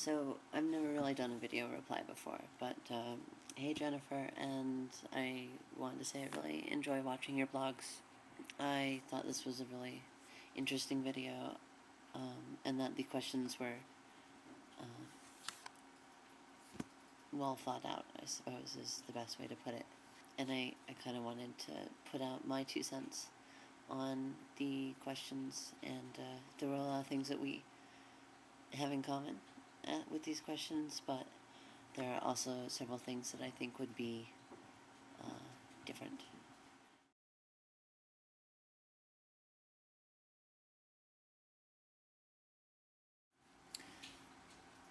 So I've never really done a video reply before, but hey Jennifer, and I wanted to say I really enjoy watching your blogs. I thought this was a really interesting video, and that the questions were uh, well thought out, I suppose is the best way to put it. And I kind of wanted to put out my 2 cents on the questions, and there were a lot of things that we have in common with these questions, but there are also several things that I think would be different.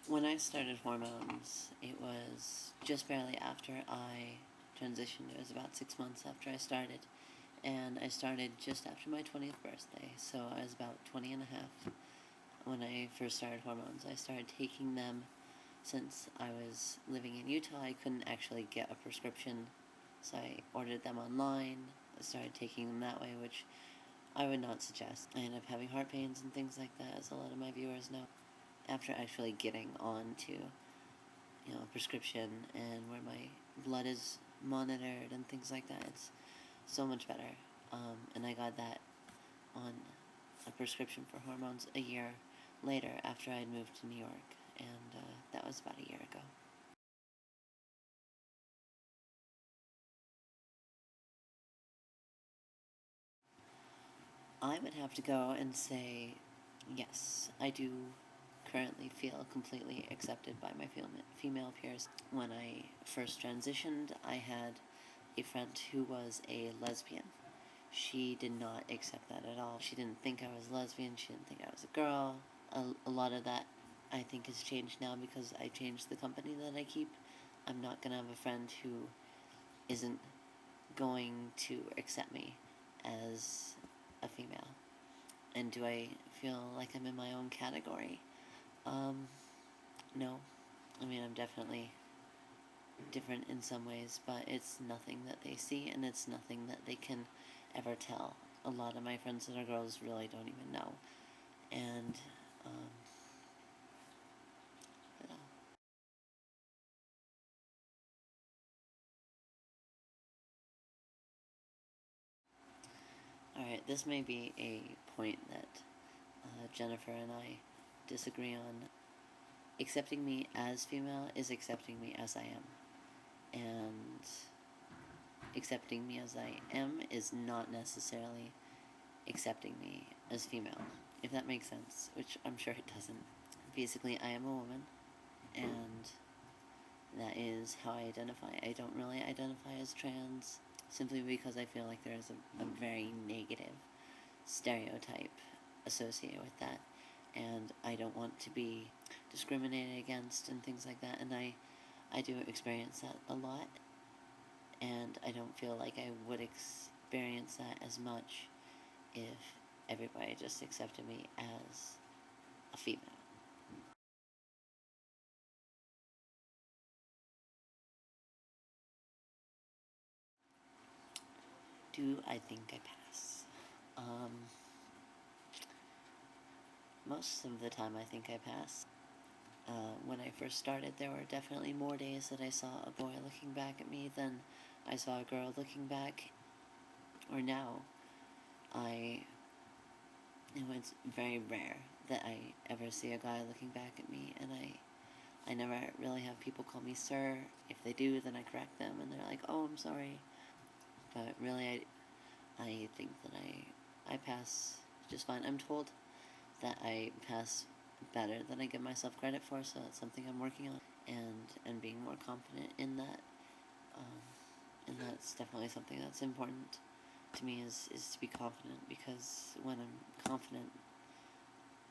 When I started hormones, it was just barely after I transitioned. It was about 6 months after I started. And I started just after my 20th birthday, so I was about 20 and a half when I first started hormones. I started taking them since I was living in Utah. I couldn't actually get a prescription, so I ordered them online. I started taking them that way, which I would not suggest. I ended up having heart pains and things like that, as a lot of my viewers know. After actually getting on to, a prescription and where my blood is monitored and things like that, it's so much better. And I got that on a prescription for hormones a year later after I'd moved to New York, and that was about a year ago. I would have to go and say, yes, I do currently feel completely accepted by my female peers. When I first transitioned, I had a friend who was a lesbian. She did not accept that at all. She didn't think I was lesbian. She didn't think I was a girl. A lot of that, I think, has changed now because I changed the company that I keep. I'm not going to have a friend who isn't going to accept me as a female. And do I feel like I'm in my own category? No. I mean, I'm definitely different in some ways, but it's nothing that they see, and it's nothing that they can ever tell. A lot of my friends that are girls really don't even know. And, you know. Alright, this may be a point that Jennifer and I disagree on. Accepting me as female is accepting me as I am. And accepting me as I am is not necessarily accepting me as female, if that makes sense, which I'm sure it doesn't. Basically, I am a woman, and that is how I identify. I don't really identify as trans, simply because I feel like there is a very negative stereotype associated with that, and I don't want to be discriminated against and things like that, and I do experience that a lot, and I don't feel like I would experience that as much if everybody just accepted me as a female. Do I think I pass? Most of the time I think I pass. When I first started, there were definitely more days that I saw a boy looking back at me than I saw a girl looking back. Or now, it's very rare that I ever see a guy looking back at me, and I never really have people call me sir. If they do, then I correct them, and they're like, oh, I'm sorry. But really, I think that I pass just fine. I'm told that I pass better than I give myself credit for, so that's something I'm working on, and being more confident in that. And that's definitely something that's important to me is to be confident, because when I'm confident,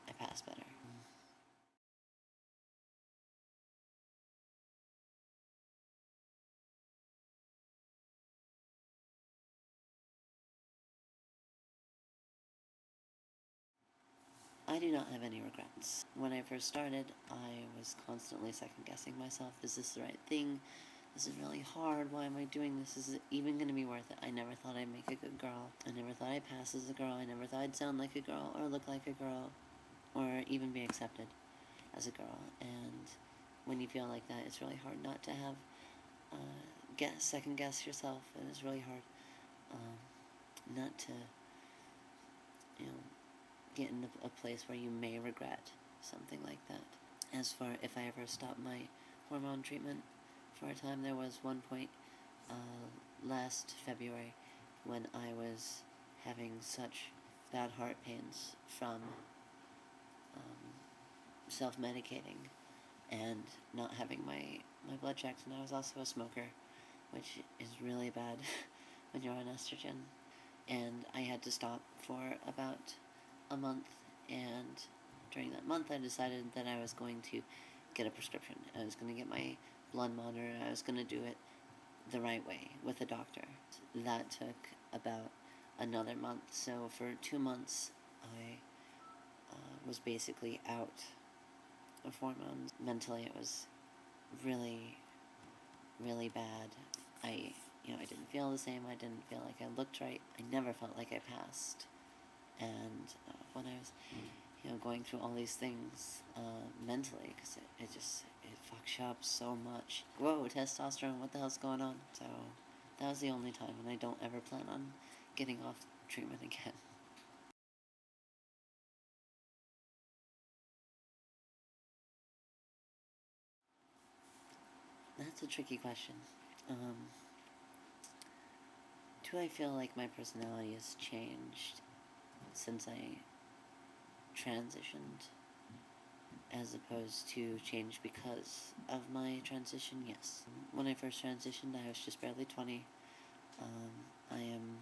I pass better. I do not have any regrets. When I first started, I was constantly second guessing myself. Is this the right thing? This is really hard. Why am I doing this? Is it even going to be worth it? I never thought I'd make a good girl. I never thought I'd pass as a girl. I never thought I'd sound like a girl or look like a girl or even be accepted. as a girl. And when you feel like that, it's really hard not to have second guess yourself, and it's really hard not to, get in a place where you may regret something like that. As for if I ever stopped my hormone treatment for a time, there was one point last February when I was having such bad heart pains from self-medicating and not having my blood checked, and I was also a smoker, which is really bad when you're on estrogen. And I had to stop for about a month, and during that month I decided that I was going to get a prescription. I was going to get my blood monitor. I was going to do it the right way with a doctor. That took about another month. So for 2 months I was basically out of hormones. Mentally it was really, really bad. I didn't feel the same. I didn't feel like I looked right. I never felt like I passed. And when I was, going through all these things mentally, because it fucks you up so much. Whoa, testosterone, what the hell's going on? So that was the only time, and I don't ever plan on getting off treatment again. That's a tricky question. Do I feel like my personality has changed since I transitioned, as opposed to change because of my transition? Yes. When I first transitioned, I was just barely 20. I am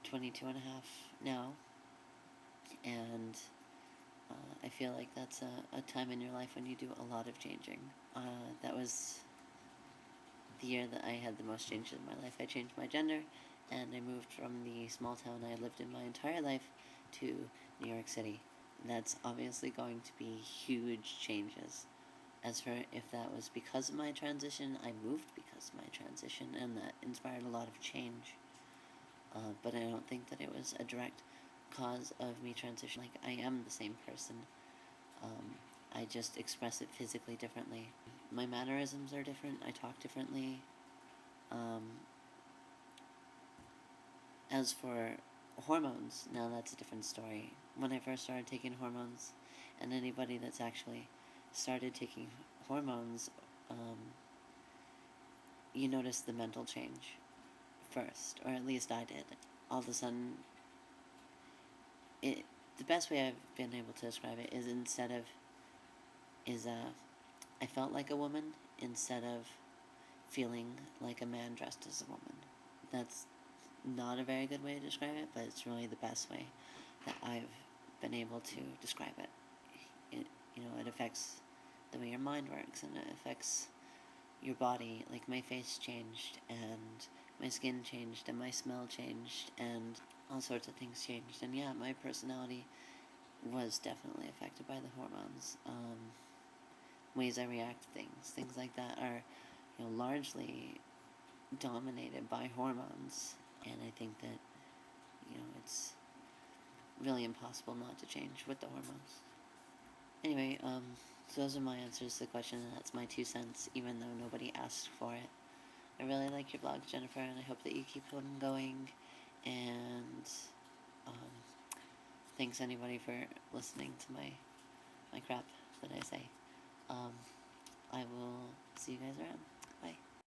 22 and a half now, and I feel like that's a time in your life when you do a lot of changing. That was the year that I had the most changes in my life. I changed my gender, and I moved from the small town I lived in my entire life to New York City. That's obviously going to be huge changes. As for if that was because of my transition, I moved because of my transition, and that inspired a lot of change. But I don't think that it was a direct cause of me transitioning. Like, I am the same person. I just express it physically differently. My mannerisms are different. I talk differently. As for hormones, now that's a different story. When I first started taking hormones, and anybody that's actually started taking hormones, you notice the mental change first, or at least I did. All of a sudden, the best way I've been able to describe it is I felt like a woman instead of feeling like a man dressed as a woman. That's not a very good way to describe it, but it's really the best way that I've been able to describe it. It affects the way your mind works, and it affects your body. Like, my face changed, and my skin changed, and my smell changed, and all sorts of things changed. And yeah, my personality was definitely affected by the hormones. Ways I react to things like that are, largely dominated by hormones. And I think that, it's really impossible not to change with the hormones. Anyway, so those are my answers to the question, and that's my 2 cents, even though nobody asked for it. I really like your blog, Jennifer, and I hope that you keep on going. And thanks anybody for listening to my crap that I say. I will see you guys around.